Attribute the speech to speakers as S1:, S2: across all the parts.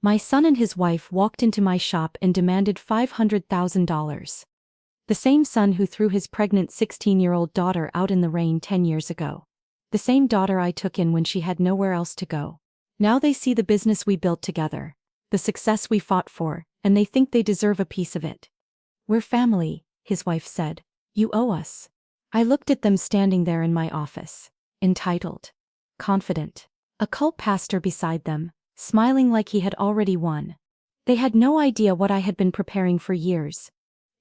S1: My son and his wife walked into my shop and demanded $500,000. The same son who threw his pregnant 16-year-old daughter out in the rain 10 years ago. The same daughter I took in when she had nowhere else to go. Now they see the business we built together, the success we fought for, and they think they deserve a piece of it. We're family, his wife said. You owe us. I looked at them standing there in my office. Entitled. Confident. A cult pastor beside them, smiling like he had already won. They had no idea what I had been preparing for years.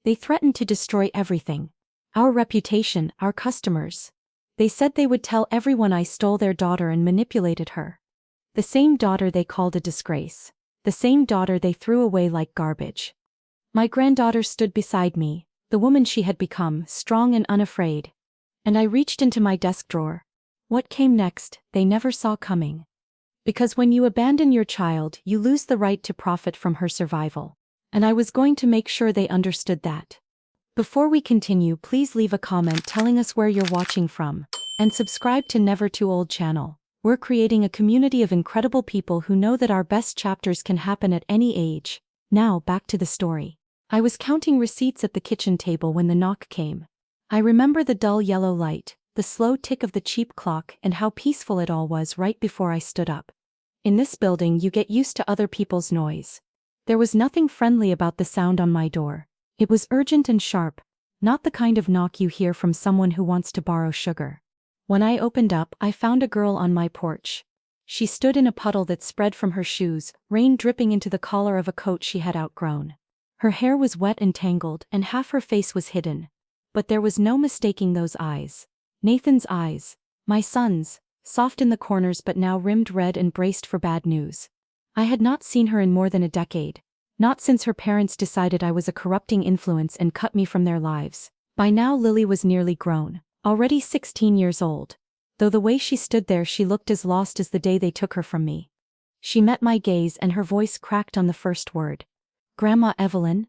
S1: They threatened to destroy everything. Our reputation, our customers. They said they would tell everyone I stole their daughter and manipulated her. The same daughter they called a disgrace. The same daughter they threw away like garbage. My granddaughter stood beside me, the woman she had become, strong and unafraid. And I reached into my desk drawer. What came next, they never saw coming. Because when you abandon your child, you lose the right to profit from her survival. And I was going to make sure they understood that. Before we continue, please leave a comment telling us where you're watching from, and subscribe to Never Too Old channel. We're creating a community of incredible people who know that our best chapters can happen at any age. Now, back to the story. I was counting receipts at the kitchen table when the knock came. I remember the dull yellow light, the slow tick of the cheap clock, and how peaceful it all was right before I stood up. In this building, you get used to other people's noise. There was nothing friendly about the sound on my door. It was urgent and sharp, not the kind of knock you hear from someone who wants to borrow sugar. When I opened up, I found a girl on my porch. She stood in a puddle that spread from her shoes, rain dripping into the collar of a coat she had outgrown. Her hair was wet and tangled, and half her face was hidden. But there was no mistaking those eyes. Nathan's eyes, my son's, soft in the corners but now rimmed red and braced for bad news. I had not seen her in more than a decade. Not since her parents decided I was a corrupting influence and cut me from their lives. By now Lily was nearly grown, already 16 years old. Though the way she stood there she looked as lost as the day they took her from me. She met my gaze and her voice cracked on the first word. Grandma Evelyn?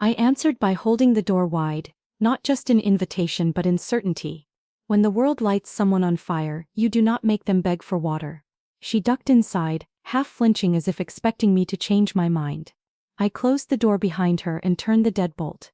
S1: I answered by holding the door wide, not just in invitation but in certainty. When the world lights someone on fire, you do not make them beg for water. She ducked inside, half flinching as if expecting me to change my mind. I closed the door behind her and turned the deadbolt.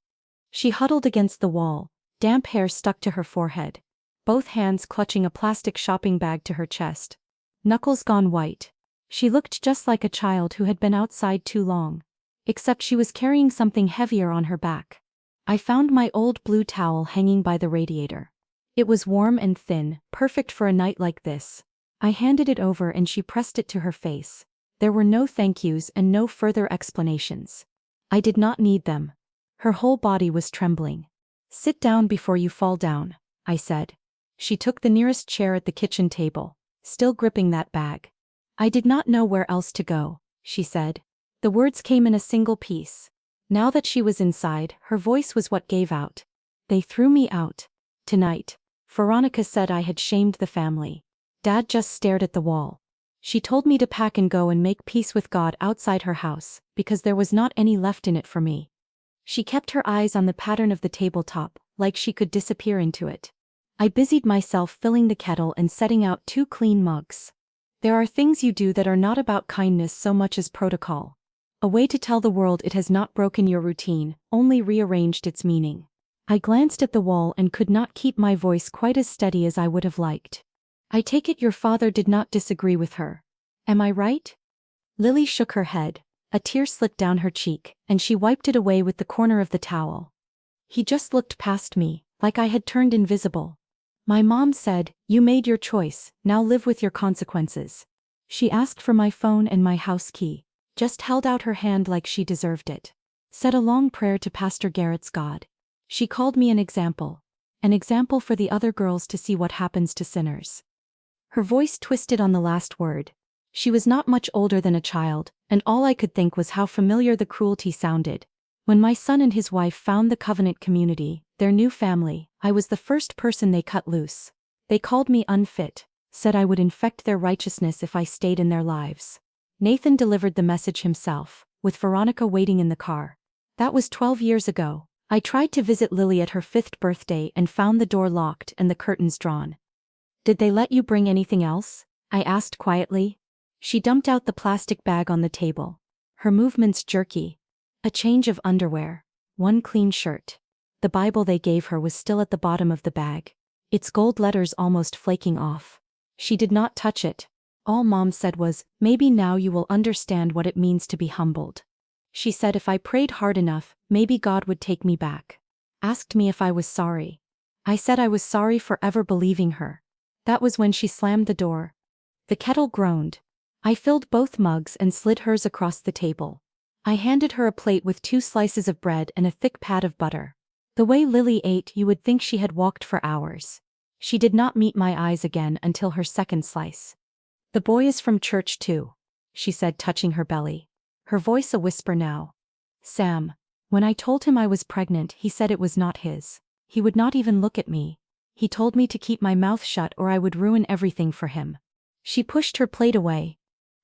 S1: She huddled against the wall, damp hair stuck to her forehead, both hands clutching a plastic shopping bag to her chest. Knuckles gone white. She looked just like a child who had been outside too long. Except she was carrying something heavier on her back. I found my old blue towel hanging by the radiator. It was warm and thin, perfect for a night like this. I handed it over and she pressed it to her face. There were no thank yous and no further explanations. I did not need them. Her whole body was trembling. Sit down before you fall down, I said. She took the nearest chair at the kitchen table, still gripping that bag. I did not know where else to go, she said. The words came in a single piece. Now that she was inside, her voice was what gave out. They threw me out. Tonight. Veronica said I had shamed the family. Dad just stared at the wall. She told me to pack and go and make peace with God outside her house, because there was not any left in it for me. She kept her eyes on the pattern of the tabletop, like she could disappear into it. I busied myself filling the kettle and setting out 2 clean mugs. There are things you do that are not about kindness so much as protocol. A way to tell the world it has not broken your routine, only rearranged its meaning. I glanced at the wall and could not keep my voice quite as steady as I would have liked. I take it your father did not disagree with her. Am I right? Lily shook her head. A tear slipped down her cheek, and she wiped it away with the corner of the towel. He just looked past me, like I had turned invisible. My mom said, "You made your choice, now live with your consequences." She asked for my phone and my house key. Just held out her hand like she deserved it. Said a long prayer to Pastor Garrett's God. She called me an example for the other girls to see what happens to sinners. Her voice twisted on the last word. She was not much older than a child, and all I could think was how familiar the cruelty sounded. When my son and his wife found the Covenant community, their new family, I was the first person they cut loose. They called me unfit, said I would infect their righteousness if I stayed in their lives. Nathan delivered the message himself, with Veronica waiting in the car. That was 12 years ago. I tried to visit Lily at her 5th birthday and found the door locked and the curtains drawn. "Did they let you bring anything else?" I asked quietly. She dumped out the plastic bag on the table. her movements jerky. A change of underwear. One clean shirt. The Bible they gave her was still at the bottom of the bag. Its gold letters almost flaking off. She did not touch it. All Mom said was, "Maybe now you will understand what it means to be humbled." She said if I prayed hard enough, maybe God would take me back. Asked me if I was sorry. I said I was sorry for ever believing her. That was when she slammed the door. The kettle groaned. I filled both mugs and slid hers across the table. I handed her a plate with 2 slices of bread and a thick pat of butter. The way Lily ate, you would think she had walked for hours. She did not meet my eyes again until her second slice. "The boy is from church too," she said, touching her belly. Her voice a whisper now. "Sam. When I told him I was pregnant, he said it was not his. He would not even look at me. He told me to keep my mouth shut or I would ruin everything for him." She pushed her plate away.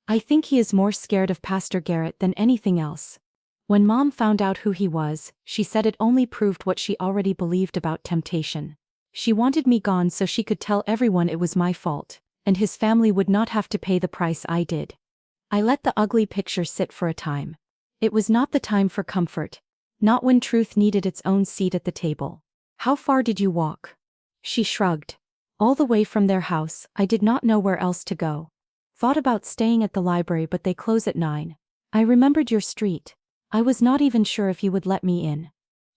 S1: "I think he is more scared of Pastor Garrett than anything else. When Mom found out who he was, she said it only proved what she already believed about temptation. She wanted me gone so she could tell everyone it was my fault, and his family would not have to pay the price I did." I let the ugly picture sit for a time. It was not the time for comfort. Not when truth needed its own seat at the table. "How far did you walk?" She shrugged. "All the way from their house. I did not know where else to go. Thought about staying at the library but they close at 9. I remembered your street. I was not even sure if you would let me in."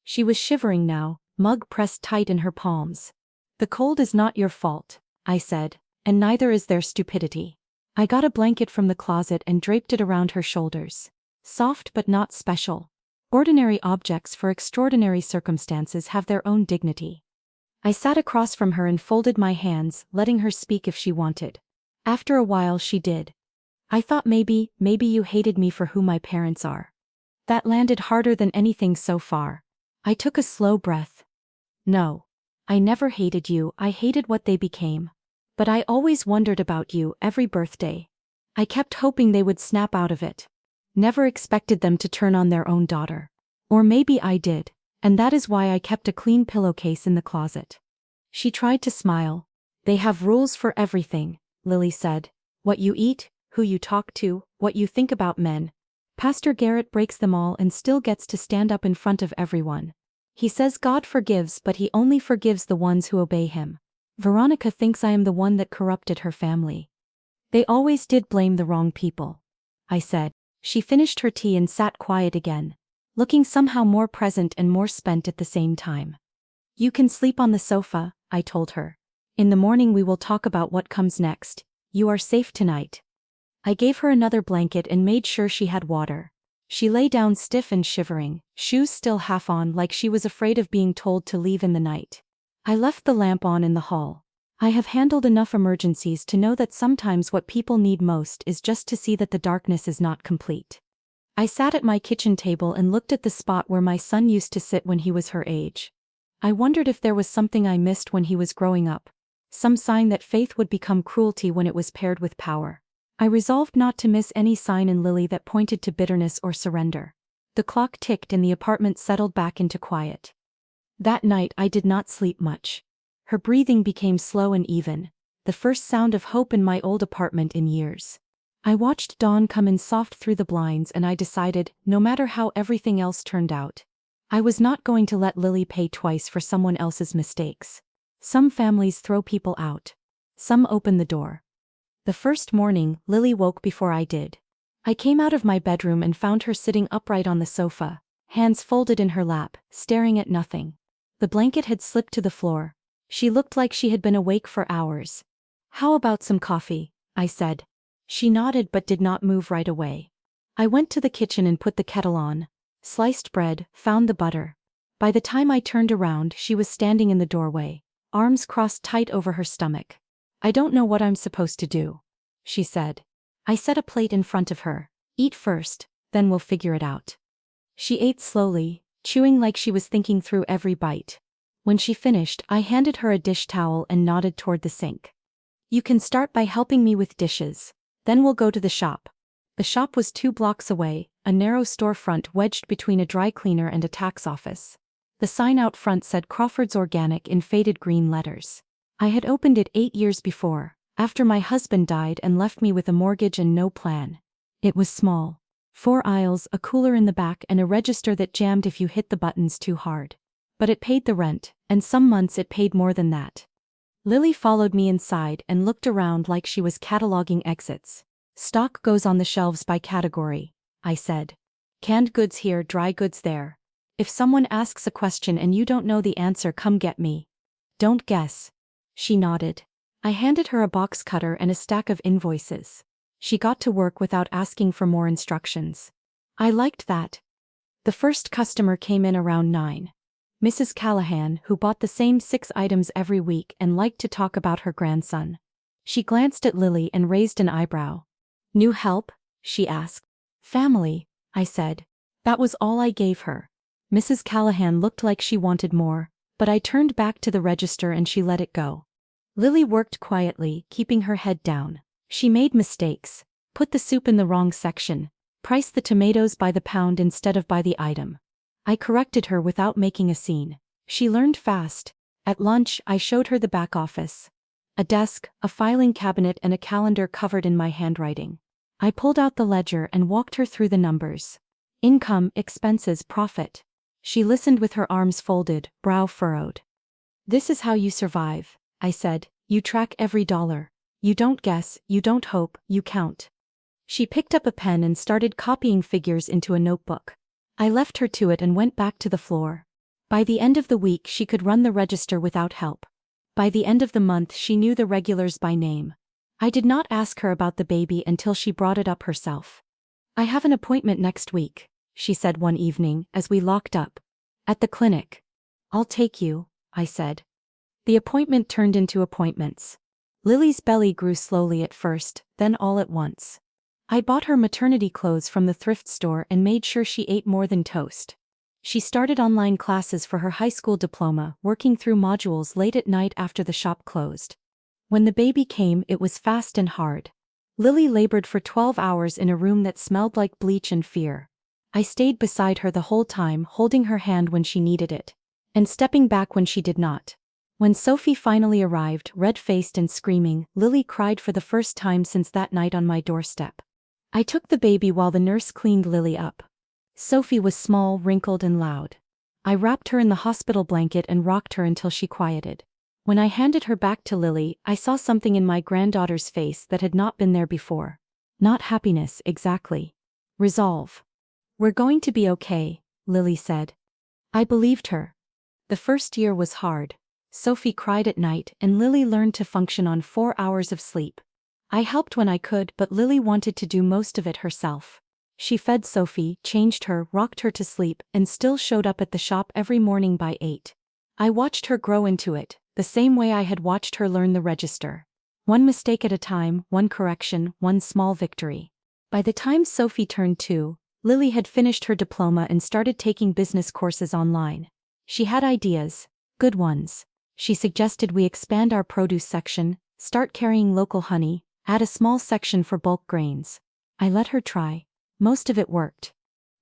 S1: She was shivering now, mug pressed tight in her palms. "The cold is not your fault," I said, "and neither is their stupidity." I got a blanket from the closet and draped it around her shoulders. Soft but not special. Ordinary objects for extraordinary circumstances have their own dignity. I sat across from her and folded my hands, letting her speak if she wanted. After a while she did. "I thought maybe you hated me for who my parents are." That landed harder than anything so far. I took a slow breath. "No. I never hated you, I hated what they became. But I always wondered about you every birthday. I kept hoping they would snap out of it. Never expected them to turn on their own daughter. Or maybe I did, and that is why I kept a clean pillowcase in the closet." She tried to smile. "They have rules for everything," Lily said. "What you eat, who you talk to, what you think about men. Pastor Garrett breaks them all and still gets to stand up in front of everyone. He says God forgives but he only forgives the ones who obey him. Veronica thinks I am the one that corrupted her family. They always did blame the wrong people," I said. She finished her tea and sat quiet again, looking somehow more present and more spent at the same time. "You can sleep on the sofa," I told her. "In the morning we will talk about what comes next. You are safe tonight." I gave her another blanket and made sure she had water. She lay down stiff and shivering, shoes still half on like she was afraid of being told to leave in the night. I left the lamp on in the hall. I have handled enough emergencies to know that sometimes what people need most is just to see that the darkness is not complete. I sat at my kitchen table and looked at the spot where my son used to sit when he was her age. I wondered if there was something I missed when he was growing up. Some sign that faith would become cruelty when it was paired with power. I resolved not to miss any sign in Lily that pointed to bitterness or surrender. The clock ticked and the apartment settled back into quiet. That night I did not sleep much. Her breathing became slow and even, the first sound of hope in my old apartment in years. I watched dawn come in soft through the blinds and I decided, no matter how everything else turned out, I was not going to let Lily pay twice for someone else's mistakes. Some families throw people out. Some open the door. The first morning, Lily woke before I did. I came out of my bedroom and found her sitting upright on the sofa, hands folded in her lap, staring at nothing. The blanket had slipped to the floor. She looked like she had been awake for hours. "How about some coffee?" I said. She nodded but did not move right away. I went to the kitchen and put the kettle on. Sliced bread, found the butter. By the time I turned around, she was standing in the doorway, arms crossed tight over her stomach. "I don't know what I'm supposed to do," she said. I set a plate in front of her. "Eat first, then we'll figure it out." She ate slowly, chewing like she was thinking through every bite. When she finished, I handed her a dish towel and nodded toward the sink. "You can start by helping me with dishes. Then we'll go to the shop." The shop was 2 blocks away, a narrow storefront wedged between a dry cleaner and a tax office. The sign out front said Crawford's Organic in faded green letters. I had opened it 8 years before, after my husband died and left me with a mortgage and no plan. It was small. 4 aisles, a cooler in the back, and a register that jammed if you hit the buttons too hard. But it paid the rent, and some months it paid more than that. Lily followed me inside and looked around like she was cataloging exits. Stock goes on the shelves by category, I said. Canned goods here, dry goods there. If someone asks a question and you don't know the answer, come get me. Don't guess. She nodded. I handed her a box cutter and a stack of invoices. She got to work without asking for more instructions. I liked that. The first customer came in around 9. Mrs. Callahan, who bought the same 6 items every week and liked to talk about her grandson. She glanced at Lily and raised an eyebrow. New help? She asked. Family, I said. That was all I gave her. Mrs. Callahan looked like she wanted more, but I turned back to the register and she let it go. Lily worked quietly, keeping her head down. She made mistakes, put the soup in the wrong section, priced the tomatoes by the pound instead of by the item. I corrected her without making a scene. She learned fast. At lunch, I showed her the back office. A desk, a filing cabinet, and a calendar covered in my handwriting. I pulled out the ledger and walked her through the numbers. Income, expenses, profit. She listened with her arms folded, brow furrowed. This is how you survive, I said. You track every dollar. You don't guess, you don't hope, you count. She picked up a pen and started copying figures into a notebook. I left her to it and went back to the floor. By the end of the week, she could run the register without help. By the end of the month, she knew the regulars by name. I did not ask her about the baby until she brought it up herself. I have an appointment next week, she said one evening as we locked up. At the clinic. I'll take you, I said. The appointment turned into appointments. Lily's belly grew slowly at first, then all at once. I bought her maternity clothes from the thrift store and made sure she ate more than toast. She started online classes for her high school diploma, working through modules late at night after the shop closed. When the baby came, it was fast and hard. Lily labored for 12 hours in a room that smelled like bleach and fear. I stayed beside her the whole time, holding her hand when she needed it, and stepping back when she did not. When Sophie finally arrived, red-faced and screaming, Lily cried for the first time since that night on my doorstep. I took the baby while the nurse cleaned Lily up. Sophie was small, wrinkled, and loud. I wrapped her in the hospital blanket and rocked her until she quieted. When I handed her back to Lily, I saw something in my granddaughter's face that had not been there before. Not happiness, exactly. Resolve. We're going to be okay, Lily said. I believed her. The first year was hard. Sophie cried at night and Lily learned to function on 4 hours of sleep. I helped when I could, but Lily wanted to do most of it herself. She fed Sophie, changed her, rocked her to sleep, and still showed up at the shop every morning by 8. I watched her grow into it, the same way I had watched her learn the register. One mistake at a time, one correction, one small victory. By the time Sophie turned 2, Lily had finished her diploma and started taking business courses online. She had ideas, good ones. She suggested we expand our produce section, start carrying local honey, add a small section for bulk grains. I let her try. Most of it worked.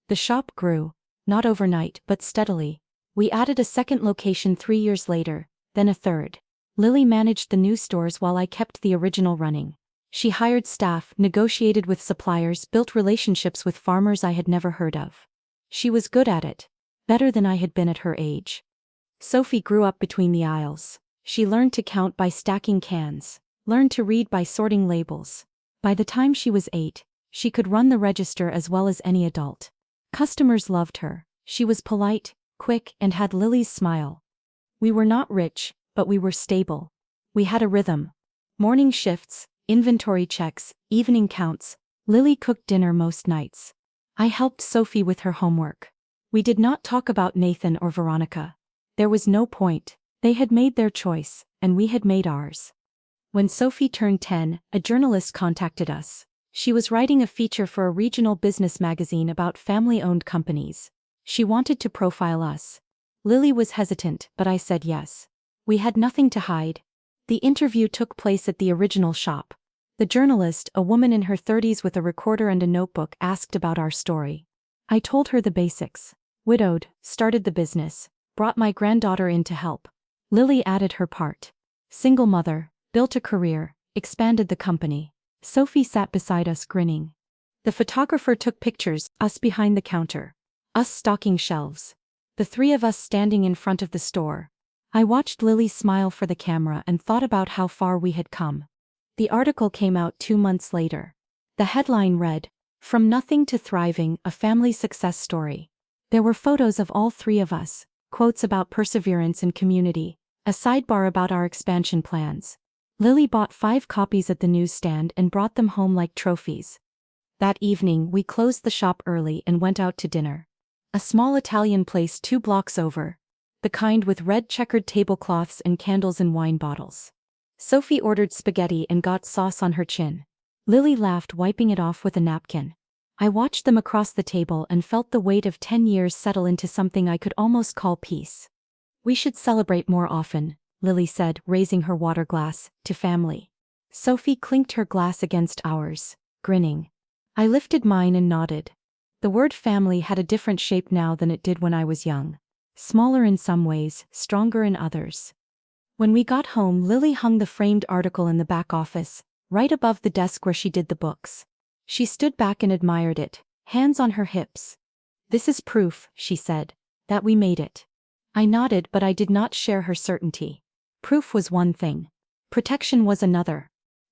S1: The shop grew, not overnight but steadily. We added a second location 3 years later, then a third. Lily managed the new stores while I kept the original running. She hired staff, negotiated with suppliers, built relationships with farmers I had never heard of. She was good at it, better than I had been at her age. Sophie grew up between the aisles. She learned to count by stacking cans, learned to read by sorting labels. By the time she was 8, she could run the register as well as any adult. Customers loved her. She was polite, quick, and had Lily's smile. We were not rich, but we were stable. We had a rhythm. Morning shifts, inventory checks, evening counts. Lily cooked dinner most nights. I helped Sophie with her homework. We did not talk about Nathan or Veronica. There was no point. They had made their choice, and we had made ours. When Sophie turned 10, a journalist contacted us. She was writing a feature for a regional business magazine about family-owned companies. She wanted to profile us. Lily was hesitant, but I said yes. We had nothing to hide. The interview took place at the original shop. The journalist, a woman in her 30s with a recorder and a notebook, asked about our story. I told her the basics. Widowed, started the business, brought my granddaughter in to help. Lily added her part. Single mother, built a career, expanded the company. Sophie sat beside us grinning. The photographer took pictures, us behind the counter. Us stocking shelves. The three of us standing in front of the store. I watched Lily smile for the camera and thought about how far we had come. The article came out 2 months later. The headline read, "From Nothing to Thriving, a Family Success Story." There were photos of all three of us, quotes about perseverance and community, a sidebar about our expansion plans. Lily bought 5 copies at the newsstand and brought them home like trophies. That evening we closed the shop early and went out to dinner. A small Italian place 2 blocks over. The kind with red checkered tablecloths and candles and wine bottles. Sophie ordered spaghetti and got sauce on her chin. Lily laughed, wiping it off with a napkin. I watched them across the table and felt the weight of 10 years settle into something I could almost call peace. "We should celebrate more often," Lily said, raising her water glass, "to family." Sophie clinked her glass against ours, grinning. I lifted mine and nodded. The word family had a different shape now than it did when I was young. Smaller in some ways, stronger in others. When we got home, Lily hung the framed article in the back office, right above the desk where she did the books. She stood back and admired it, hands on her hips. "This is proof," she said, "that we made it." I nodded, but I did not share her certainty. Proof was one thing. Protection was another.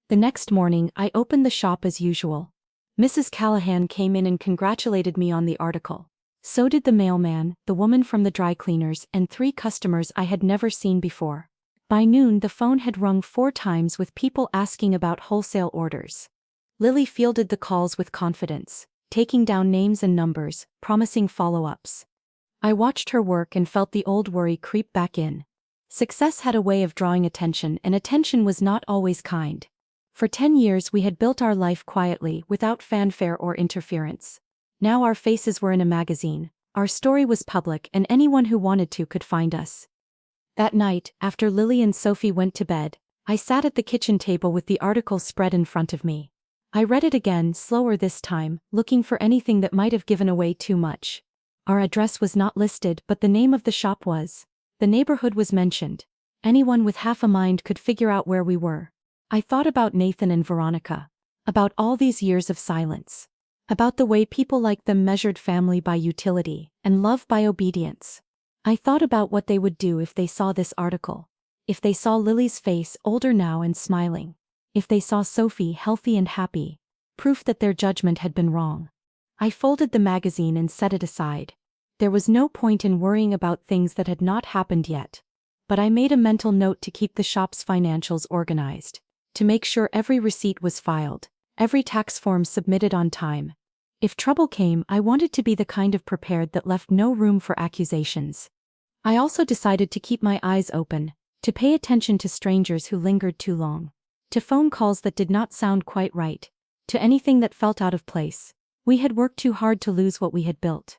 S1: The next morning, I opened the shop as usual. Mrs. Callahan came in and congratulated me on the article. So did the mailman, the woman from the dry cleaners, and 3 customers I had never seen before. By noon, the phone had rung 4 times with people asking about wholesale orders. Lily fielded the calls with confidence, taking down names and numbers, promising follow-ups. I watched her work and felt the old worry creep back in. Success had a way of drawing attention, and attention was not always kind. For 10 years we had built our life quietly, without fanfare or interference. Now our faces were in a magazine, our story was public, and anyone who wanted to could find us. That night, after Lily and Sophie went to bed, I sat at the kitchen table with the article spread in front of me. I read it again, slower this time, looking for anything that might have given away too much. Our address was not listed, but the name of the shop was. The neighborhood was mentioned. Anyone with half a mind could figure out where we were. I thought about Nathan and Veronica. About all these years of silence. About the way people like them measured family by utility, and love by obedience. I thought about what they would do if they saw this article. If they saw Lily's face, older now and smiling. If they saw Sophie healthy and happy. Proof that their judgment had been wrong. I folded the magazine and set it aside. There was no point in worrying about things that had not happened yet. But I made a mental note to keep the shop's financials organized. To make sure every receipt was filed, every tax form submitted on time. If trouble came, I wanted to be the kind of prepared that left no room for accusations. I also decided to keep my eyes open, to pay attention to strangers who lingered too long. To phone calls that did not sound quite right. To anything that felt out of place. We had worked too hard to lose what we had built.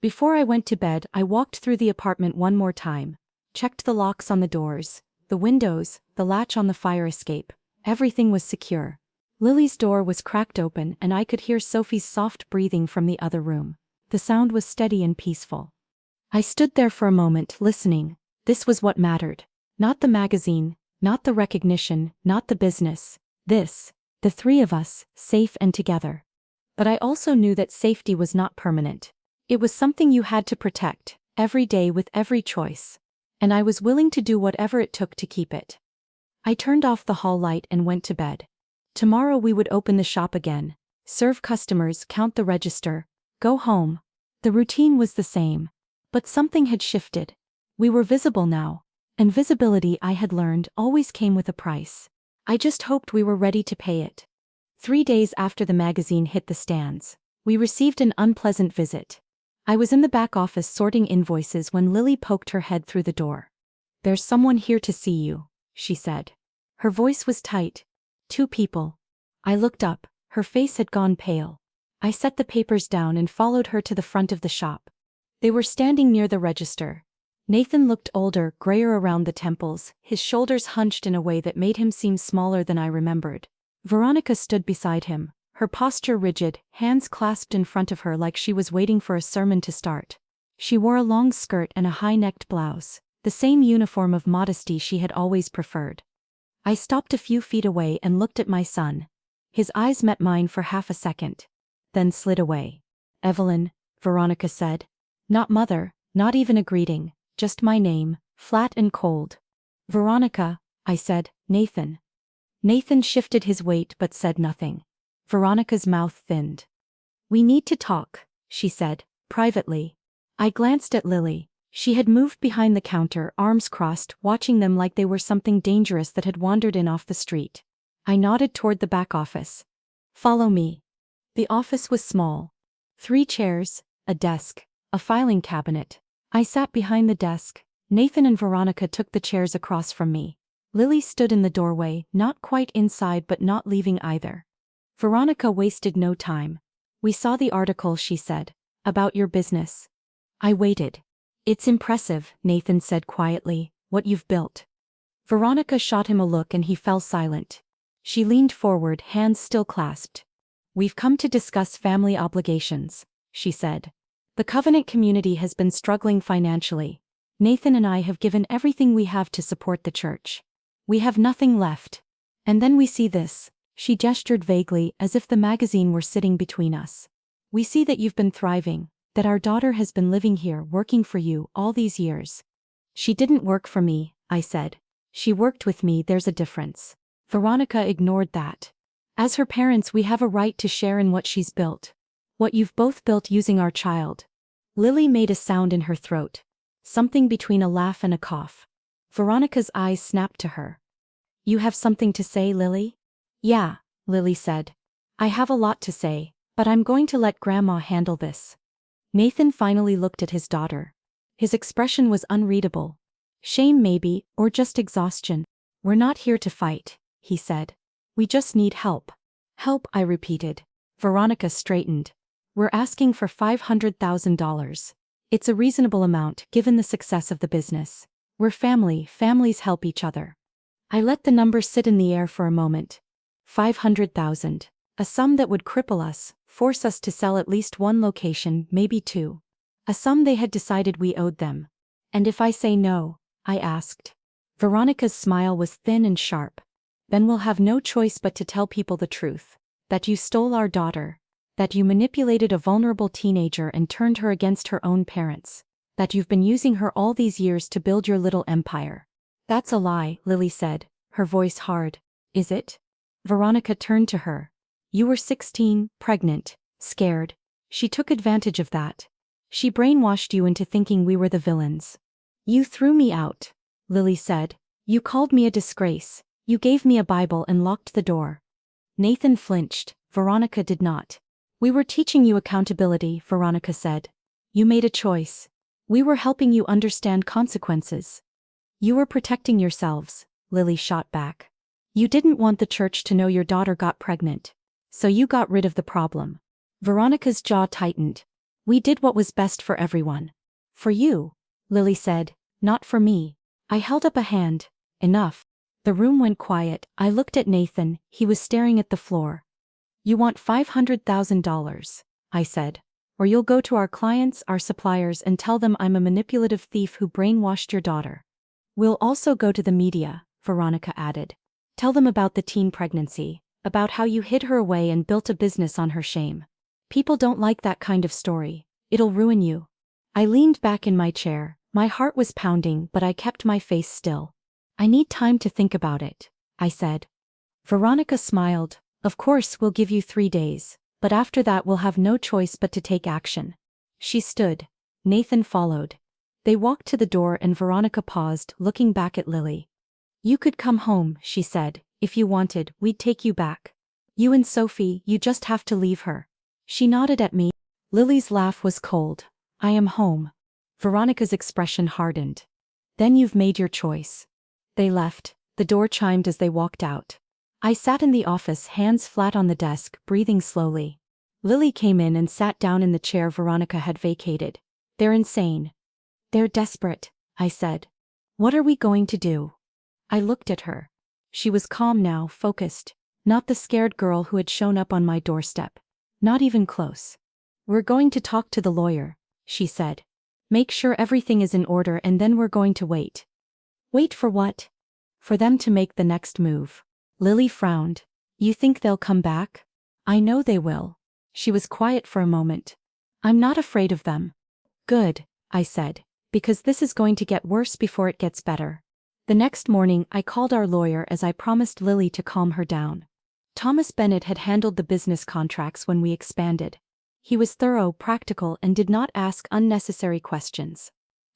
S1: Before I went to bed, I walked through the apartment one more time. Checked the locks on the doors, the windows, the latch on the fire escape. Everything was secure. Lily's door was cracked open and I could hear Sophie's soft breathing from the other room. The sound was steady and peaceful. I stood there for a moment, listening. This was what mattered. Not the magazine, not the recognition, not the business. This, the 3 of us, safe and together. But I also knew that safety was not permanent. It was something you had to protect, every day with every choice. And I was willing to do whatever it took to keep it. I turned off the hall light and went to bed. Tomorrow we would open the shop again, serve customers, count the register, go home. The routine was the same. But something had shifted. We were visible now. And visibility, I had learned, always came with a price. I just hoped we were ready to pay it. 3 days after the magazine hit the stands, we received an unpleasant visit. I was in the back office sorting invoices when Lily poked her head through the door. "There's someone here to see you," she said. Her voice was tight. 2 people. I looked up. Her face had gone pale. I set the papers down and followed her to the front of the shop. They were standing near the register. Nathan looked older, grayer around the temples, his shoulders hunched in a way that made him seem smaller than I remembered. Veronica stood beside him, her posture rigid, hands clasped in front of her like she was waiting for a sermon to start. She wore a long skirt and a high-necked blouse, the same uniform of modesty she had always preferred. I stopped a few feet away and looked at my son. His eyes met mine for half a second. then slid away. Evelyn, Veronica said. Not mother, not even a greeting, just my name, flat and cold. Veronica, I said. Nathan. Nathan shifted his weight but said nothing. Veronica's mouth thinned. We need to talk, she said, privately. I glanced at Lily. She had moved behind the counter, arms crossed, watching them like they were something dangerous that had wandered in off the street. I nodded toward the back office. Follow me. The office was small. 3 chairs, a desk, a filing cabinet. I sat behind the desk. Nathan and Veronica took the chairs across from me. Lily stood in the doorway, not quite inside but not leaving either. Veronica wasted no time. We saw the article, she said. About your business. I waited. It's impressive, Nathan said quietly, what you've built. Veronica shot him a look and he fell silent. She leaned forward, hands still clasped. We've come to discuss family obligations, she said. The Covenant community has been struggling financially. Nathan and I have given everything we have to support the church. We have nothing left. And then we see this. She gestured vaguely, as if the magazine were sitting between us. We see that you've been thriving, that our daughter has been living here, working for you, all these years. She didn't work for me, I said. She worked with me, there's a difference. Veronica ignored that. As her parents, we have a right to share in what she's built. What you've both built using our child. Lily made a sound in her throat. Something between a laugh and a cough. Veronica's eyes snapped to her. You have something to say, Lily? Yeah, Lily said. I have a lot to say, but I'm going to let Grandma handle this. Nathan finally looked at his daughter. His expression was unreadable. Shame maybe, or just exhaustion. We're not here to fight, he said. We just need help. Help, I repeated. Veronica straightened. We're asking for $500,000. It's a reasonable amount given the success of the business. We're family, families help each other. I let the number sit in the air for a moment. 500,000. A sum that would cripple us, force us to sell at least 1 location, maybe 2. A sum they had decided we owed them. And if I say no? I asked. Veronica's smile was thin and sharp. Then we'll have no choice but to tell people the truth. That you stole our daughter. That you manipulated a vulnerable teenager and turned her against her own parents. That you've been using her all these years to build your little empire. That's a lie, Lily said, her voice hard. Is it? Veronica turned to her. You were 16, pregnant, scared. She took advantage of that. She brainwashed you into thinking we were the villains. You threw me out, Lily said. You called me a disgrace. You gave me a Bible and locked the door. Nathan flinched. Veronica did not. We were teaching you accountability, Veronica said. You made a choice. We were helping you understand consequences. You were protecting yourselves, Lily shot back. You didn't want the church to know your daughter got pregnant. So you got rid of the problem. Veronica's jaw tightened. We did what was best for everyone. For you, Lily said, not for me. I held up a hand. Enough. The room went quiet. I looked at Nathan. He was staring at the floor. You want $500,000, I said. Or you'll go to our clients, our suppliers, and tell them I'm a manipulative thief who brainwashed your daughter. We'll also go to the media, Veronica added. Tell them about the teen pregnancy, about how you hid her away and built a business on her shame. People don't like that kind of story. It'll ruin you. I leaned back in my chair. My heart was pounding, but I kept my face still. I need time to think about it, I said. Veronica smiled. Of course, we'll give you 3 days, but after that we'll have no choice but to take action. She stood. Nathan followed. They walked to the door and Veronica paused, looking back at Lily. You could come home, she said. If you wanted, we'd take you back. You and Sophie, you just have to leave her. She nodded at me. Lily's laugh was cold. I am home. Veronica's expression hardened. Then you've made your choice. They left. The door chimed as they walked out. I sat in the office, hands flat on the desk, breathing slowly. Lily came in and sat down in the chair Veronica had vacated. They're insane. They're desperate, I said. What are we going to do? I looked at her. She was calm now, focused. Not the scared girl who had shown up on my doorstep. Not even close. We're going to talk to the lawyer, she said. Make sure everything is in order and then we're going to wait. Wait for what? For them to make the next move. Lily frowned. You think they'll come back? I know they will. She was quiet for a moment. I'm not afraid of them. Good, I said, because this is going to get worse before it gets better. The next morning I called our lawyer as I promised Lily to calm her down. Thomas Bennett had handled the business contracts when we expanded. He was thorough, practical, and did not ask unnecessary questions.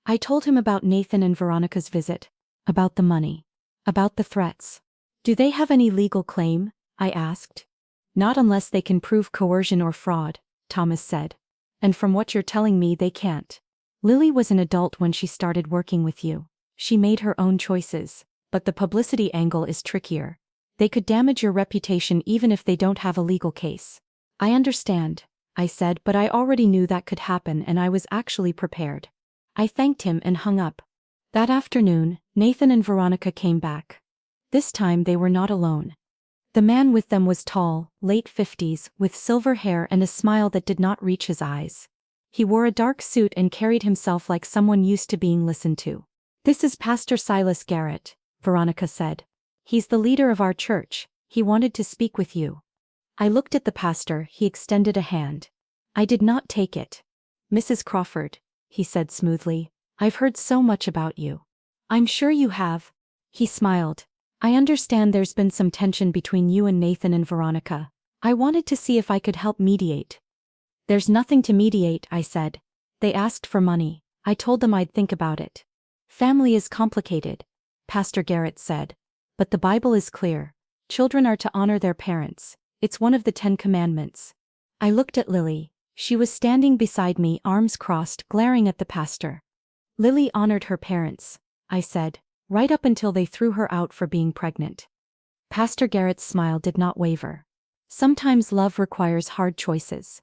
S1: I told him about Nathan and Veronica's visit, about the money, about the threats. Do they have any legal claim? I asked. Not unless they can prove coercion or fraud, Thomas said. And from what you're telling me, they can't. Lily was an adult when she started working with you. She made her own choices, but the publicity angle is trickier. They could damage your reputation even if they don't have a legal case. I understand, I said, but I already knew that could happen and I was actually prepared. I thanked him and hung up. That afternoon, Nathan and Veronica came back. This time they were not alone. The man with them was tall, late 50s, with silver hair and a smile that did not reach his eyes. He wore a dark suit and carried himself like someone used to being listened to. This is Pastor Silas Garrett, Veronica said. He's the leader of our church. He wanted to speak with you. I looked at the pastor. He extended a hand. I did not take it. Mrs. Crawford, he said smoothly, I've heard so much about you. I'm sure you have. He smiled. I understand there's been some tension between you and Nathan and Veronica. I wanted to see if I could help mediate. There's nothing to mediate, I said. They asked for money. I told them I'd think about it. Family is complicated, Pastor Garrett said. But the Bible is clear. Children are to honor their parents. It's one of the 10 Commandments. I looked at Lily. She was standing beside me, arms crossed, glaring at the pastor. Lily honored her parents, I said, right up until they threw her out for being pregnant. Pastor Garrett's smile did not waver. Sometimes love requires hard choices.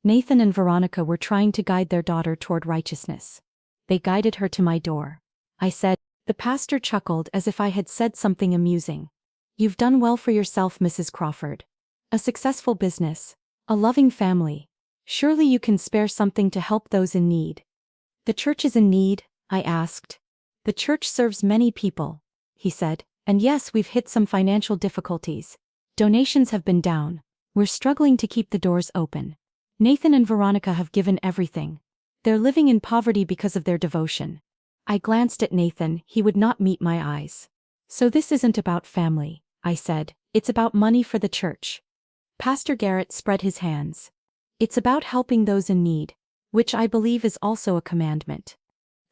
S1: Nathan and Veronica were trying to guide their daughter toward righteousness. They guided her to my door. I said. The pastor chuckled as if I had said something amusing. You've done well for yourself, Mrs. Crawford. A successful business. A loving family. Surely you can spare something to help those in need. The church is in need? I asked. The church serves many people, he said, and yes, we've hit some financial difficulties. Donations have been down. We're struggling to keep the doors open. Nathan and Veronica have given everything. They're living in poverty because of their devotion. I glanced at Nathan. He would not meet my eyes. So this isn't about family, I said. It's about money for the church. Pastor Garrett spread his hands. It's about helping those in need, which I believe is also a commandment.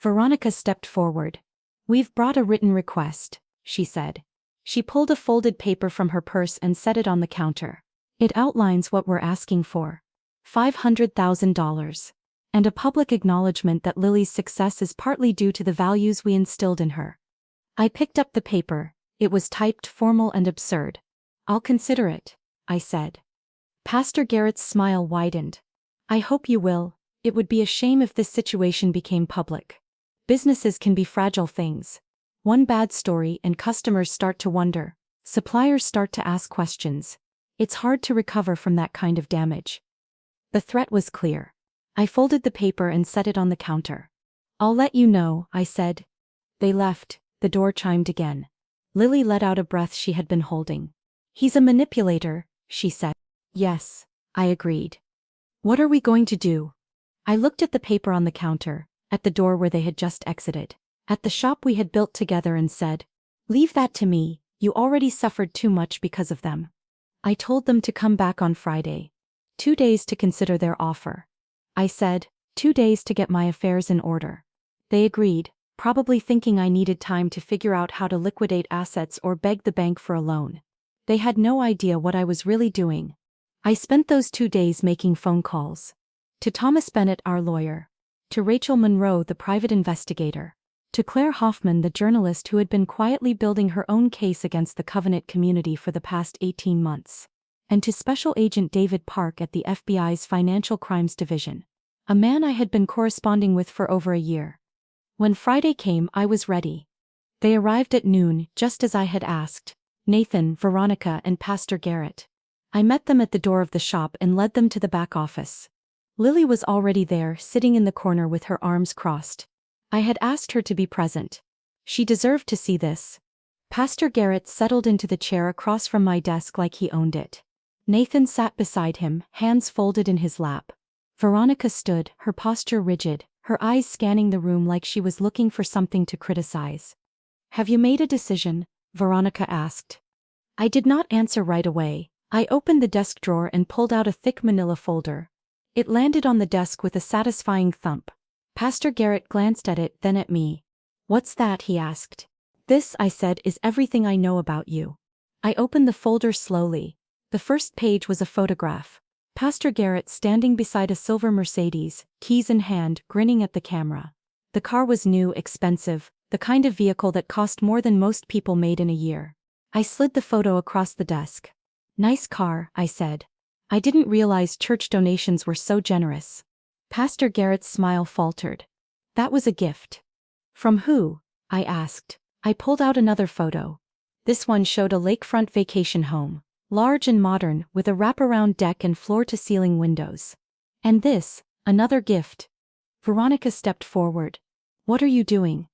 S1: Veronica stepped forward. We've brought a written request, she said. She pulled a folded paper from her purse and set it on the counter. It outlines what we're asking for. $500,000. And a public acknowledgement that Lily's success is partly due to the values we instilled in her. I picked up the paper. It was typed, formal and absurd. I'll consider it, I said. Pastor Garrett's smile widened. I hope you will. It would be a shame if this situation became public. Businesses can be fragile things. One bad story and customers start to wonder. Suppliers start to ask questions. It's hard to recover from that kind of damage. The threat was clear. I folded the paper and set it on the counter. I'll let you know, I said. They left. The door chimed again. Lily let out a breath she had been holding. He's a manipulator, she said. Yes, I agreed. What are we going to do? I looked at the paper on the counter, at the door where they had just exited, at the shop we had built together and said, leave that to me, you already suffered too much because of them. I told them to come back on Friday. 2 days to consider their offer. I said, 2 days to get my affairs in order. They agreed, probably thinking I needed time to figure out how to liquidate assets or beg the bank for a loan. They had no idea what I was really doing. I spent those 2 days making phone calls. To Thomas Bennett, our lawyer. To Rachel Monroe, the private investigator. To Claire Hoffman, the journalist who had been quietly building her own case against the Covenant community for the past 18 months. And to Special Agent David Park at the FBI's Financial Crimes Division. A man I had been corresponding with for over a year. When Friday came, I was ready. They arrived at noon, just as I had asked. Nathan, Veronica, and Pastor Garrett. I met them at the door of the shop and led them to the back office. Lily was already there, sitting in the corner with her arms crossed. I had asked her to be present. She deserved to see this. Pastor Garrett settled into the chair across from my desk like he owned it. Nathan sat beside him, hands folded in his lap. Veronica stood, her posture rigid, her eyes scanning the room like she was looking for something to criticize. "Have you made a decision?" Veronica asked. I did not answer right away. I opened the desk drawer and pulled out a thick manila folder. It landed on the desk with a satisfying thump. Pastor Garrett glanced at it, then at me. "What's that?" he asked. "This," I said, "is everything I know about you." I opened the folder slowly. The first page was a photograph. Pastor Garrett standing beside a silver Mercedes, keys in hand, grinning at the camera. The car was new, expensive, the kind of vehicle that cost more than most people made in a year. I slid the photo across the desk. "Nice car," I said. I didn't realize church donations were so generous. Pastor Garrett's smile faltered. "That was a gift." "From who?" I asked. I pulled out another photo. This one showed a lakefront vacation home. Large and modern, with a wraparound deck and floor-to-ceiling windows. "And this, another gift." Veronica stepped forward. "What are you doing?"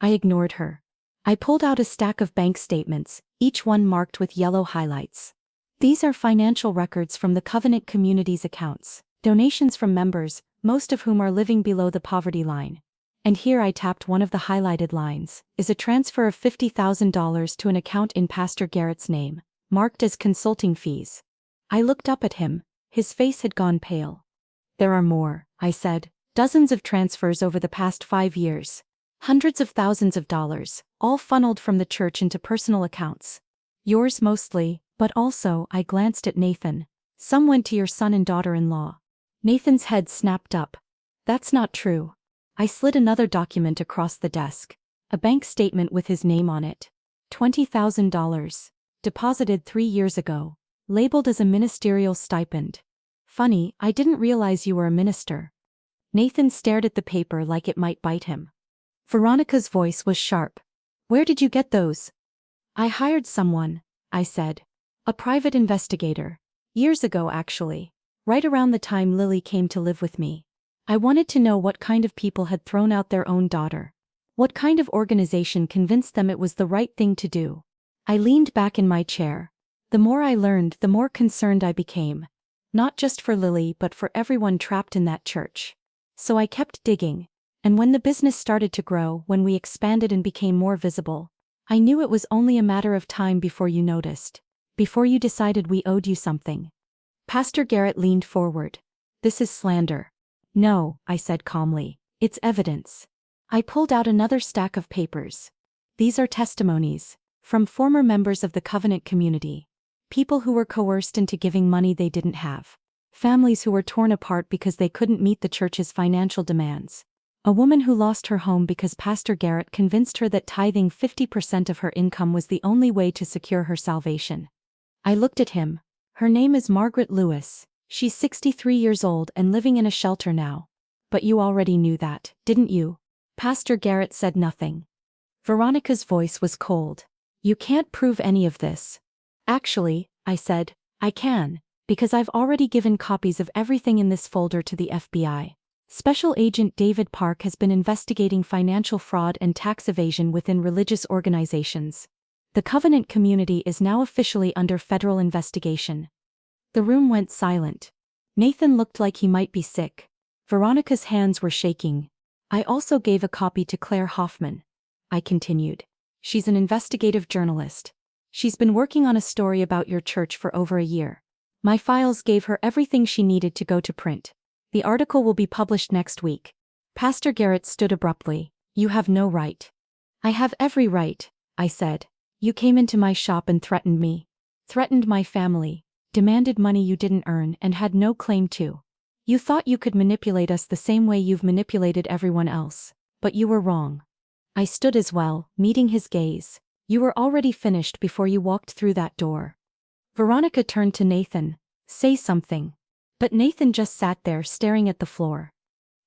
S1: I ignored her. I pulled out a stack of bank statements, each one marked with yellow highlights. "These are financial records from the Covenant Community's accounts, donations from members, most of whom are living below the poverty line. And here," I tapped one of the highlighted lines, "is a transfer of $50,000 to an account in Pastor Garrett's name, marked as consulting fees." I looked up at him. His face had gone pale. "There are more," I said. "Dozens of transfers over the past 5 years. Hundreds of thousands of dollars, all funneled from the church into personal accounts. Yours mostly, but also," I glanced at Nathan. "Some went to your son and daughter-in-law." Nathan's head snapped up. "That's not true." I slid another document across the desk. A bank statement with his name on it. $20,000. Deposited 3 years ago. Labeled as a ministerial stipend. "Funny, I didn't realize you were a minister." Nathan stared at the paper like it might bite him. Veronica's voice was sharp. "Where did you get those?" "I hired someone," I said. "A private investigator. Years ago, actually. Right around the time Lily came to live with me. I wanted to know what kind of people had thrown out their own daughter. What kind of organization convinced them it was the right thing to do." I leaned back in my chair. The more I learned, the more concerned I became. Not just for Lily, but for everyone trapped in that church. So I kept digging. And when the business started to grow, when we expanded and became more visible, I knew it was only a matter of time before you noticed. Before you decided we owed you something. Pastor Garrett leaned forward. "This is slander." "No," I said calmly. "It's evidence." I pulled out another stack of papers. "These are testimonies. From former members of the Covenant Community. People who were coerced into giving money they didn't have. Families who were torn apart because they couldn't meet the church's financial demands. A woman who lost her home because Pastor Garrett convinced her that tithing 50% of her income was the only way to secure her salvation." I looked at him. "Her name is Margaret Lewis. She's 63 years old and living in a shelter now." "But you already knew that, didn't you?" Pastor Garrett said nothing. Veronica's voice was cold. "You can't prove any of this." "Actually," I said, "I can, because I've already given copies of everything in this folder to the FBI. Special Agent David Park has been investigating financial fraud and tax evasion within religious organizations. The Covenant Community is now officially under federal investigation." The room went silent. Nathan looked like he might be sick. Veronica's hands were shaking. "I also gave a copy to Claire Hoffman," I continued. "She's an investigative journalist. She's been working on a story about your church for over a year. My files gave her everything she needed to go to print. The article will be published next week." Pastor Garrett stood abruptly. "You have no right." "I have every right," I said. "You came into my shop and threatened me. Threatened my family. Demanded money you didn't earn and had no claim to. You thought you could manipulate us the same way you've manipulated everyone else. But you were wrong." I stood as well, meeting his gaze. "You were already finished before you walked through that door." Veronica turned to Nathan. "Say something." But Nathan just sat there staring at the floor.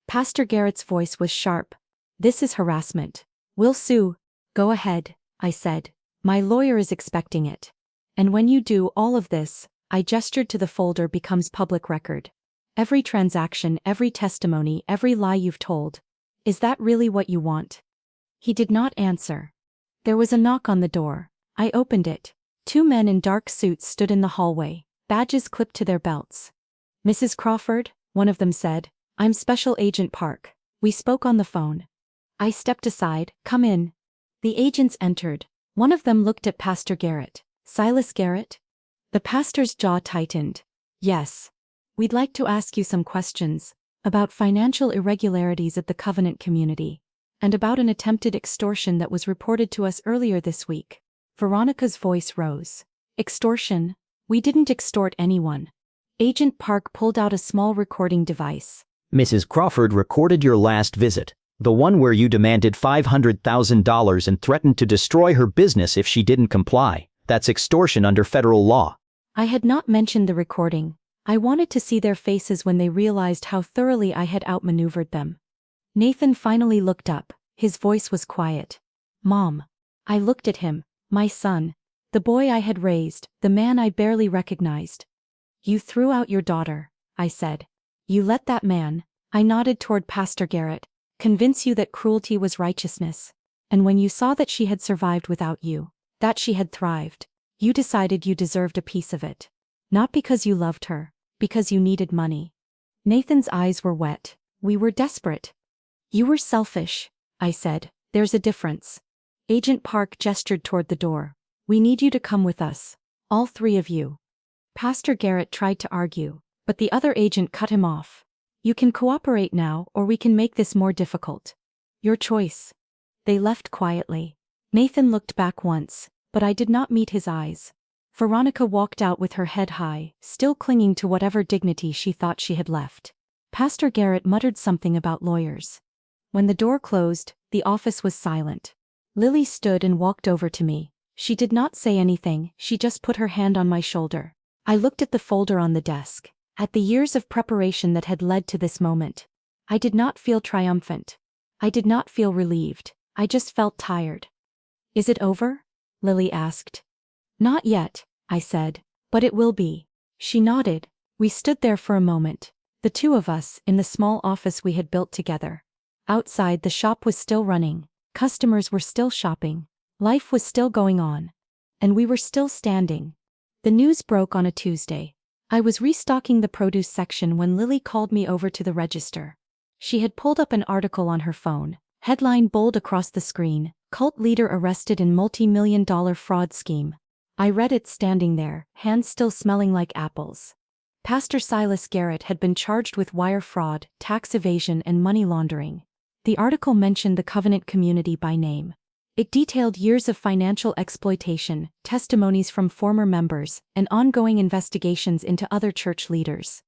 S1: Pastor Garrett's voice was sharp. "This is harassment. We'll sue." "Go ahead," I said. "My lawyer is expecting it. And when you do, all of this," I gestured to the folder, "becomes public record. Every transaction, every testimony, every lie you've told. Is that really what you want?" He did not answer. There was a knock on the door. I opened it. 2 men in dark suits stood in the hallway. badges clipped to their belts. "Mrs. Crawford," one of them said, "I'm Special Agent Park. We spoke on the phone." I stepped aside. "Come in." The agents entered. One of them looked at Pastor Garrett. "Silas Garrett?" The pastor's jaw tightened. "Yes. We'd like to ask you some questions about financial irregularities at the Covenant community, and about an attempted extortion that was reported to us earlier this week." Veronica's voice rose. "Extortion? We didn't extort anyone." Agent Park pulled out a small recording device.
S2: "Mrs. Crawford recorded your last visit, the one where you demanded $500,000 and threatened to destroy her business if she didn't comply. That's extortion under federal law."
S1: I had not mentioned the recording. I wanted to see their faces when they realized how thoroughly I had outmaneuvered them. Nathan finally looked up. His voice was quiet. "Mom." I looked at him. My son. The boy I had raised, the man I barely recognized. "You threw out your daughter," I said. "You let that man," I nodded toward Pastor Garrett, "convince you that cruelty was righteousness. And when you saw that she had survived without you, that she had thrived, you decided you deserved a piece of it. Not because you loved her, because you needed money." Nathan's eyes were wet. "We were desperate." "You were selfish," I said. "There's a difference." Agent Park gestured toward the door. "We need you to come with us. All three of you." Pastor Garrett tried to argue, but the other agent cut him off. "You can cooperate now, or we can make this more difficult. Your choice." They left quietly. Nathan looked back once, but I did not meet his eyes. Veronica walked out with her head high, still clinging to whatever dignity she thought she had left. Pastor Garrett muttered something about lawyers. When the door closed, the office was silent. Lily stood and walked over to me. She did not say anything, she just put her hand on my shoulder. I looked at the folder on the desk, at the years of preparation that had led to this moment. I did not feel triumphant. I did not feel relieved. I just felt tired. "Is it over?" Lily asked. "Not yet," I said, "but it will be." She nodded. We stood there for a moment, the two of us, in the small office we had built together. Outside, the shop was still running, customers were still shopping, life was still going on. And we were still standing. The news broke on a Tuesday. I was restocking the produce section when Lily called me over to the register. She had pulled up an article on her phone, headline bold across the screen, "Cult Leader Arrested in Multi-Million-Dollar Fraud Scheme." I read it standing there, hands still smelling like apples. Pastor Silas Garrett had been charged with wire fraud, tax evasion, and money laundering. The article mentioned the Covenant community by name. It detailed years of financial exploitation, testimonies from former members, and ongoing investigations into other church leaders.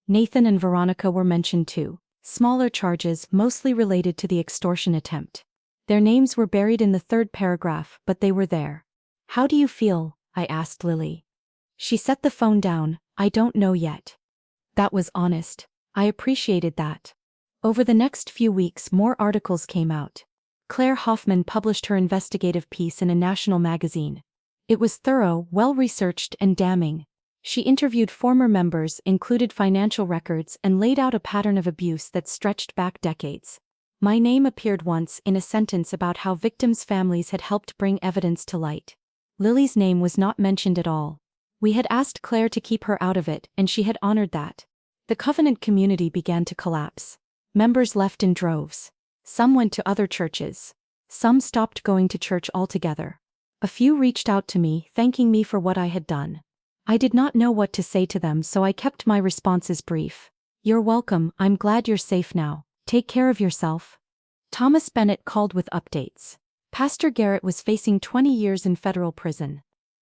S1: Nathan and Veronica were mentioned too, smaller charges mostly related to the extortion attempt. Their names were buried in the third paragraph, but they were there. "How do you feel?" I asked Lily. She set the phone down. "I don't know yet." That was honest. I appreciated that. Over the next few weeks, more articles came out. Claire Hoffman published her investigative piece in a national magazine. It was thorough, well-researched, and damning. She interviewed former members, included financial records, and laid out a pattern of abuse that stretched back decades. My name appeared once in a sentence about how victims' families had helped bring evidence to light. Lily's name was not mentioned at all. We had asked Claire to keep her out of it, and she had honored that. The Covenant community began to collapse. Members left in droves. Some went to other churches. Some stopped going to church altogether. A few reached out to me, thanking me for what I had done. I did not know what to say to them, so I kept my responses brief. "You're welcome, I'm glad you're safe now. Take care of yourself." Thomas Bennett called with updates. Pastor Garrett was facing 20 years in federal prison.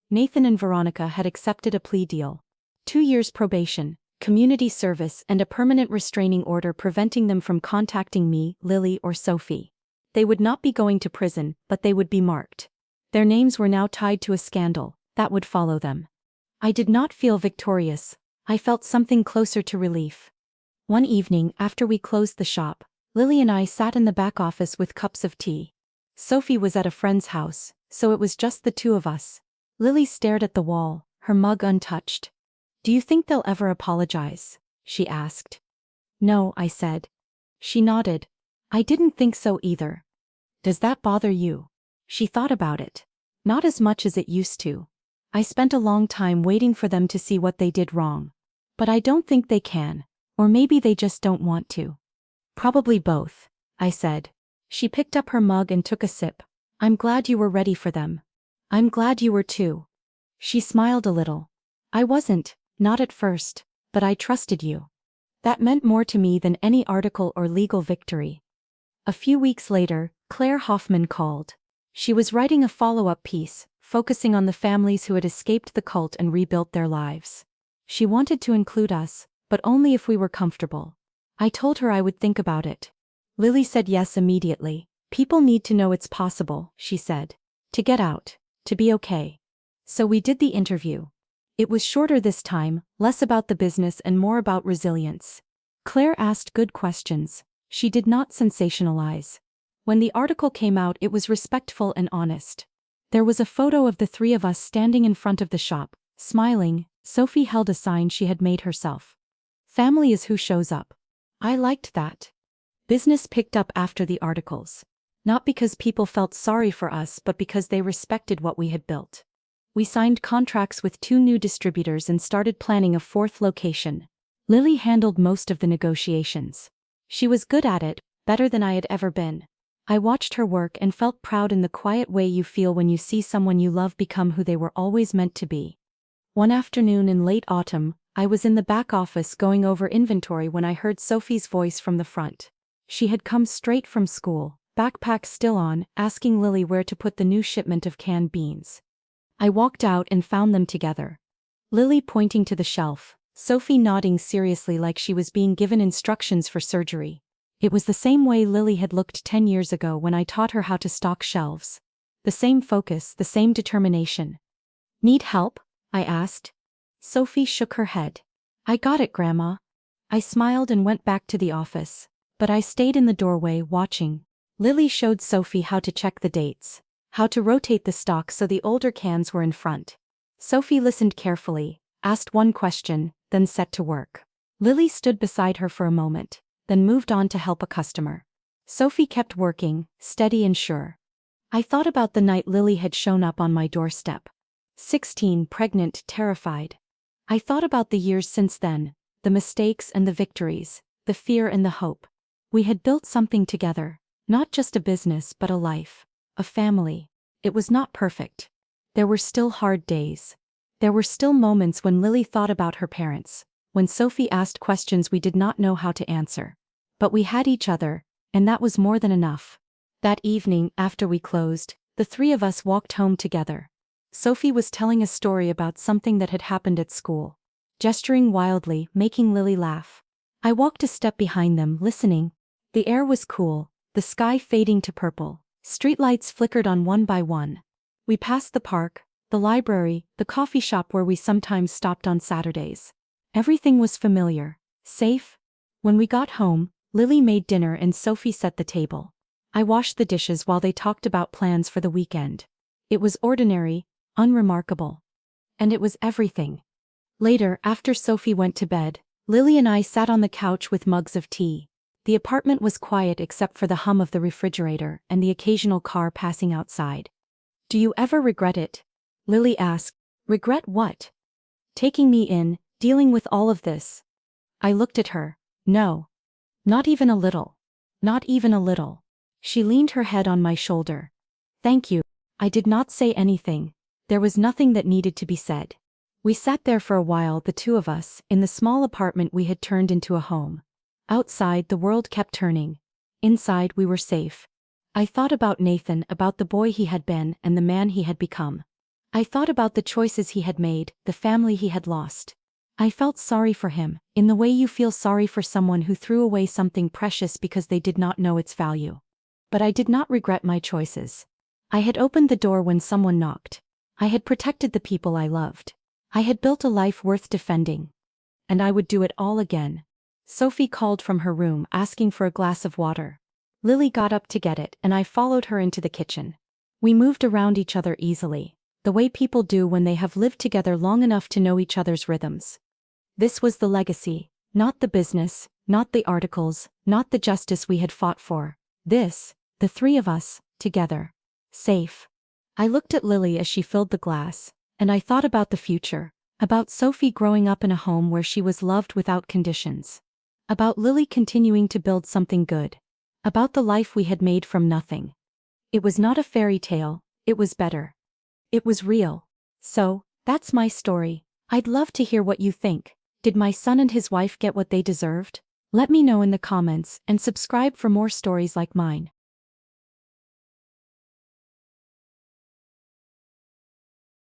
S1: Nathan and Veronica had accepted a plea deal. 2 years probation, community service, and a permanent restraining order preventing them from contacting me, Lily, or Sophie. They would not be going to prison, but they would be marked. Their names were now tied to a scandal that would follow them. I did not feel victorious. I felt something closer to relief. One evening, after we closed the shop, Lily and I sat in the back office with cups of tea. Sophie was at a friend's house, so it was just the two of us. Lily stared at the wall, her mug untouched. "Do you think they'll ever apologize?" she asked. "No," I said. She nodded. "I didn't think so either." "Does that bother you?" She thought about it. "Not as much as it used to." I spent a long time waiting for them to see what they did wrong. But I don't think they can. Or maybe they just don't want to. Probably both, I said. She picked up her mug and took a sip. I'm glad you were ready for them. I'm glad you were too. She smiled a little. I wasn't, not at first, but I trusted you. That meant more to me than any article or legal victory. A few weeks later, Claire Hoffman called. She was writing a follow-up piece, focusing on the families who had escaped the cult and rebuilt their lives. She wanted to include us, but only if we were comfortable. I told her I would think about it. Lily said yes immediately. People need to know it's possible, she said. To get out. To be okay. So we did the interview. It was shorter this time, less about the business and more about resilience. Claire asked good questions. She did not sensationalize. When the article came out, it was respectful and honest. There was a photo of the three of us standing in front of the shop, smiling. Sophie held a sign she had made herself. Family is who shows up. I liked that. Business picked up after the articles. Not because people felt sorry for us, but because they respected what we had built. We signed contracts with 2 new distributors and started planning a 4th location. Lily handled most of the negotiations. She was good at it, better than I had ever been. I watched her work and felt proud in the quiet way you feel when you see someone you love become who they were always meant to be. One afternoon in late autumn, I was in the back office going over inventory when I heard Sophie's voice from the front. She had come straight from school, backpack still on, asking Lily where to put the new shipment of canned beans. I walked out and found them together. Lily pointing to the shelf, Sophie nodding seriously like she was being given instructions for surgery. It was the same way Lily had looked 10 years ago when I taught her how to stock shelves. The same focus, the same determination. Need help? I asked. Sophie shook her head. I got it, Grandma. I smiled and went back to the office. But I stayed in the doorway, watching. Lily showed Sophie how to check the dates, how to rotate the stock so the older cans were in front. Sophie listened carefully, asked one question, then set to work. Lily stood beside her for a moment, then moved on to help a customer. Sophie kept working, steady and sure. I thought about the night Lily had shown up on my doorstep. 16, pregnant, terrified. I thought about the years since then, the mistakes and the victories, the fear and the hope. We had built something together, not just a business but a life, a family. It was not perfect. There were still hard days. There were still moments when Lily thought about her parents, when Sophie asked questions we did not know how to answer. But we had each other, and that was more than enough. That evening, after we closed, the 3 of us walked home together. Sophie was telling a story about something that had happened at school, gesturing wildly, making Lily laugh. I walked a step behind them, listening. The air was cool, the sky fading to purple, streetlights flickered on one by one. We passed the park, the library, the coffee shop where we sometimes stopped on Saturdays. Everything was familiar, safe. When we got home, Lily made dinner and Sophie set the table. I washed the dishes while they talked about plans for the weekend. It was ordinary, unremarkable. And it was everything. Later, after Sophie went to bed, Lily and I sat on the couch with mugs of tea. The apartment was quiet except for the hum of the refrigerator and the occasional car passing outside. Do you ever regret it? Lily asked. Regret what? Taking me in, dealing with all of this. I looked at her. No. Not even a little. Not even a little. She leaned her head on my shoulder. Thank you. I did not say anything. There was nothing that needed to be said. We sat there for a while, the 2 of us, in the small apartment we had turned into a home. Outside, the world kept turning. Inside, we were safe. I thought about Nathan, about the boy he had been and the man he had become. I thought about the choices he had made, the family he had lost. I felt sorry for him, in the way you feel sorry for someone who threw away something precious because they did not know its value. But I did not regret my choices. I had opened the door when someone knocked. I had protected the people I loved. I had built a life worth defending. And I would do it all again. Sophie called from her room, asking for a glass of water. Lily got up to get it, and I followed her into the kitchen. We moved around each other easily, the way people do when they have lived together long enough to know each other's rhythms. This was the legacy, not the business, not the articles, not the justice we had fought for. This, the 3 of us, together. Safe. I looked at Lily as she filled the glass, And I thought about the future. About Sophie growing up in a home where she was loved without conditions. About Lily continuing to build something good. About the life we had made from nothing. It was not a fairy tale, it was better. It was real. So, that's my story. I'd love to hear what you think. Did my son and his wife get what they deserved? Let me know in the comments and subscribe for more stories like mine.